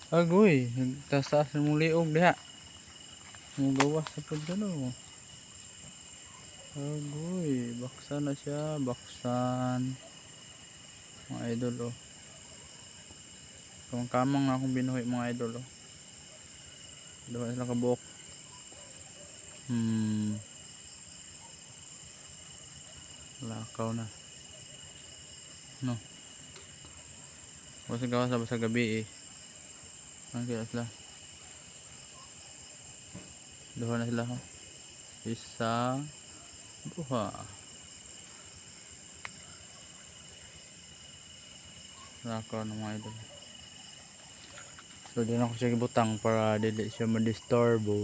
Agoy, nagtaas mong liog diha. Mugawas sa pagdalo. Agoy, baksan na siya, baksan. Mga idol oh. Kamang-kamang na akong binuhi mga idol oh. Dalawa sila kabuok. Lakaw na. No. Basta gawas sa gabi eh. Ang kaya sila. Duha na sila ha. Isa. Duha. Lakaw na mga idol. So din ako siya gibutang para dili siya ma-disturbo.